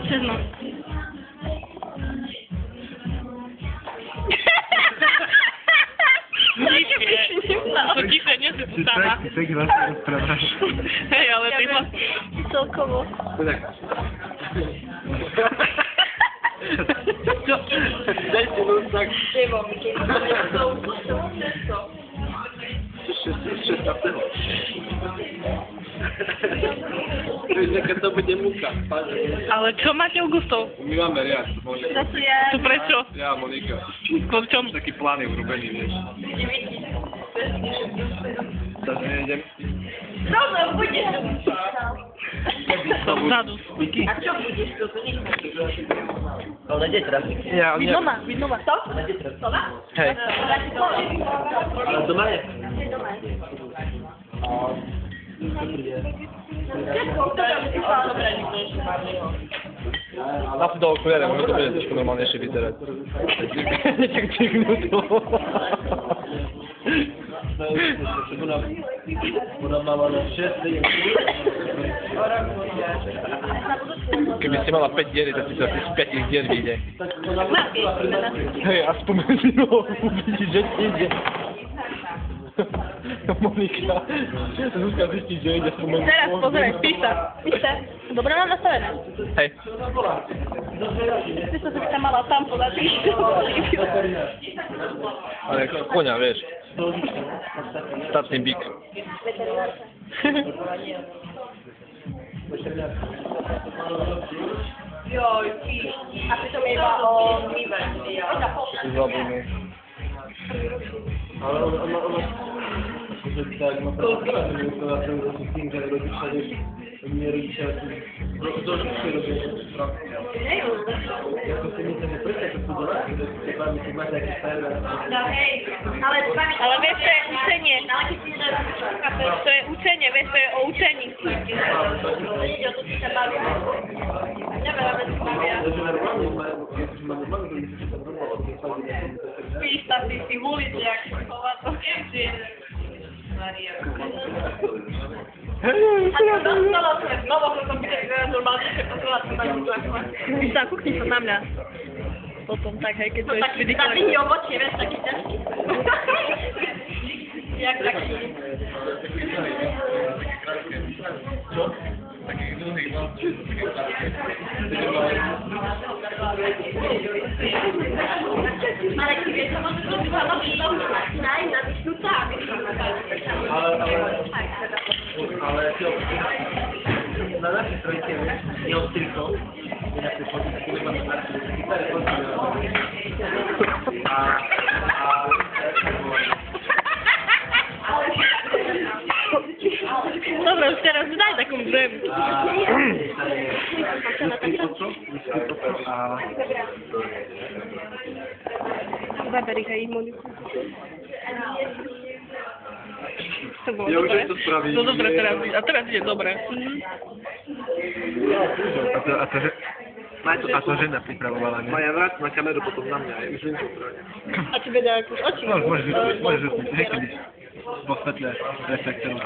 16. To tiché, nie sypu sama. Ty tak vlastne rozprávaš. Hej, ale ty vlastne... Celkovo. Čo? Daj si no tak. Keď to bude muka. Ale čo máte Augustov? My máme riad. To prečo? Ja, Monika. V čom? Taký plán je urobený, vieš. Takže nejdem. Dobre, budeš. Vzadu. A čo budeš tu? Ale kde teraz? Ja, nie. Vidno ma. To? To má? Hej. Ale doma je. Doma je. Dá si do okuliare, možno to bude trošku normálnejšie vyzerať. Nechak ciknú to. Keby si mala 5 dier, tak si to asi z 5 dier vyjde. Hej, aspoň si ho uvidíš, že ti ide. Monika, Zuzka zistí, že ide spomenúť. Teraz pozeraj, písa. Dobre mám nastavené. Hej. Ty sa sa mala tam podať. Ale koňa, vieš. Statný bík. Joj, a pritom je iba o výber. Zabudný. Ale ono... Akože tak ma pravdu, na tom tým, že rodičia, nie rodičia, to všetko robia správne. Ja to si myslím, že prečo to sú doláky, že si vám si máte nejaké stále. No hej, ale vieš, to je učenie. To je učenie, vieš, to je o učení. Ide o to, čo sa baví. Neveľa sa bavia. Píš sa si v ulici, ak si chovato. Maria. Znovu som bude normálne, že kontrolovať. Víš sa, kúkni sa na mňa. Potom tak, hej, keď to je Taký taký obočie, vieš, taký ťažký. Jak taký. Čo? Taký dlhý mal. Ale keď vieš, to môžeš robiť aj na vyšnúca, aby som Ale na našej trojke je od trikov, je na tej fotke taký nemáme starší, taký starý fotky. Dobre, už teraz daj takú brem. Zaber ich aj Moniku. To bolo Ja už dobre. to spravím. No dobre, a teraz ide dobre. A to žena pripravovala, ne? Maja, vrát na kameru potom na mňa, už viem, čo upravím. A ti vedia, ako oči. Môžeš vypnúť, niekedy vo svetle reflektorov.